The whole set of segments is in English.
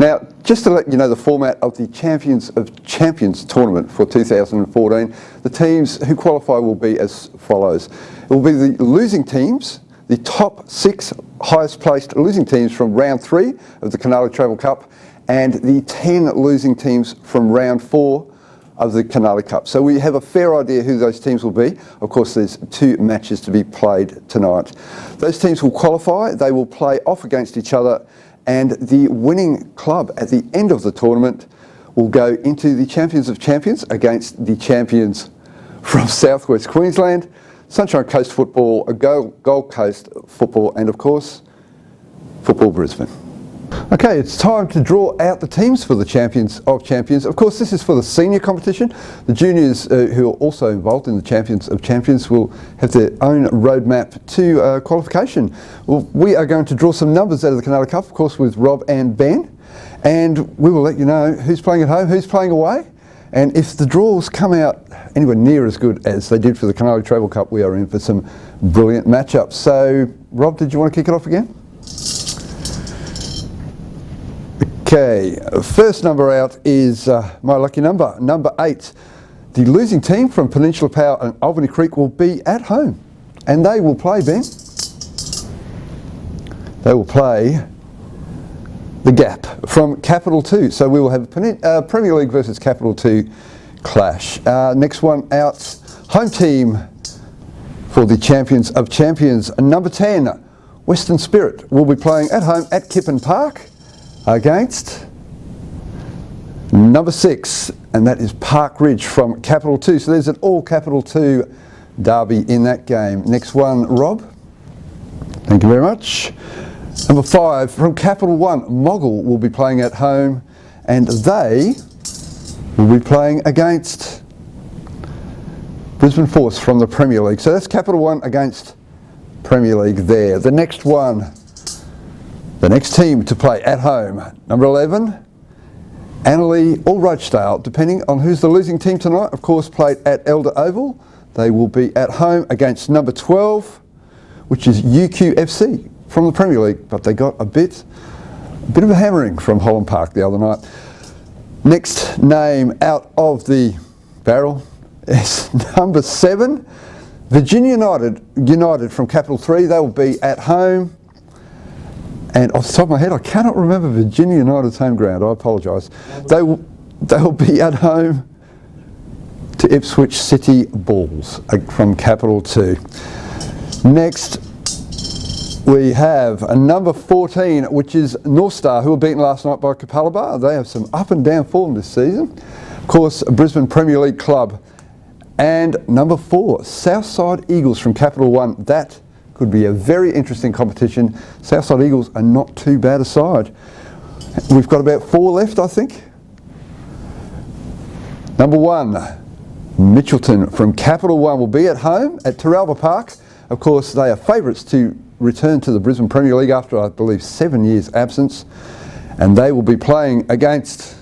Now, just to let you know the format of the Champions of Champions tournament for 2014, the teams who qualify will be as follows. It will be the losing teams, the top 6 highest placed losing teams from round 3 of the Canali Travel Cup, and the 10 losing teams from round 4 of the Canali Cup. So we have a fair idea who those teams will be. Of course, there's 2 matches to be played tonight. Those teams will qualify, they will play off against each other, and the winning club at the end of the tournament will go into the Champions of Champions against the champions from Southwest Queensland, Sunshine Coast Football, Gold Coast Football, and of course, Football Brisbane. Okay, it's time to draw out the teams for the Champions of Champions. Of course, this is for the senior competition. The juniors who are also involved in the Champions of Champions will have their own roadmap to qualification. Well, we are going to draw some numbers out of the Canali Cup, of course, with Rob and Ben, and we will let you know who's playing at home, who's playing away, and if the draws come out anywhere near as good as they did for the Canali Travel Cup, we are in for some brilliant matchups. So, Rob, did you want to kick it off again? Okay, first number out is my lucky number, number 8. The losing team from Peninsula Power and Albany Creek will be at home. And they will play, Ben? They will play the Gap from Capital 2. So we will have a Premier League versus Capital 2 clash. Next one out, home team for the Champions of Champions. Number 10, Western Spirit will be playing at home at Kippen Park against number 6, and that is Park Ridge from Capital 2. So there's an all Capital 2 derby in that game. Next one, Rob. Thank you very much. Number 5, from Capital 1, Moggle will be playing at home, and they will be playing against Brisbane Force from the Premier League. So that's Capital 1 against Premier League there. The next one, the next team to play at home, number 11, Annerley or Rochdale, depending on who's the losing team tonight, of course, played at Elder Oval. They will be at home against number 12, which is UQFC from the Premier League, but they got a bit of a hammering from Holland Park the other night. Next name out of the barrel is number 7, Virginia United from Capital 3. They will be at home. And off the top of my head, I cannot remember Virginia United's home ground. I apologise. They will be at home to Ipswich City Bulls from Capital 2. Next, we have a number 14, which is North Star, who were beaten last night by Capalaba. They have some up and down form this season. Of course, a Brisbane Premier League club. And number 4, Southside Eagles from Capital 1. That could be a very interesting competition. Southside Eagles are not too bad a side. We've got about 4 left, I think. Number 1, Mitchelton from Capital 1 will be at home at Teralba Park. Of course, they are favourites to return to the Brisbane Premier League after, I believe, 7 years absence. And they will be playing against,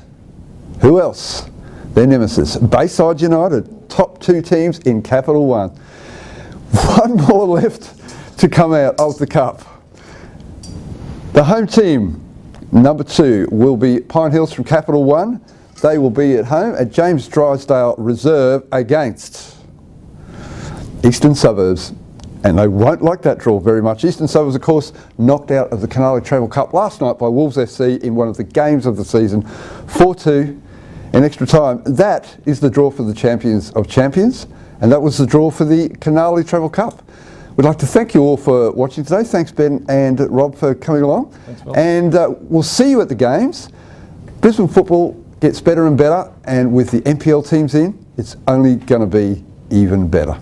who else? Their nemesis, Bayside United, top 2 teams in Capital 1. One more left to come out of the Cup. The home team, number 2, will be Pine Hills from Capital 1. They will be at home at James Drysdale Reserve against Eastern Suburbs. And they won't like that draw very much. Eastern Suburbs, of course, knocked out of the Canali Travel Cup last night by Wolves FC in one of the games of the season, 4-2 in extra time. That is the draw for the Champions of Champions, and that was the draw for the Canali Travel Cup. We'd like to thank you all for watching today. Thanks, Ben and Rob, for coming along. Thanks, Bill. And we'll see you at the games. Brisbane football gets better and better, and with the NPL teams in, it's only going to be even better.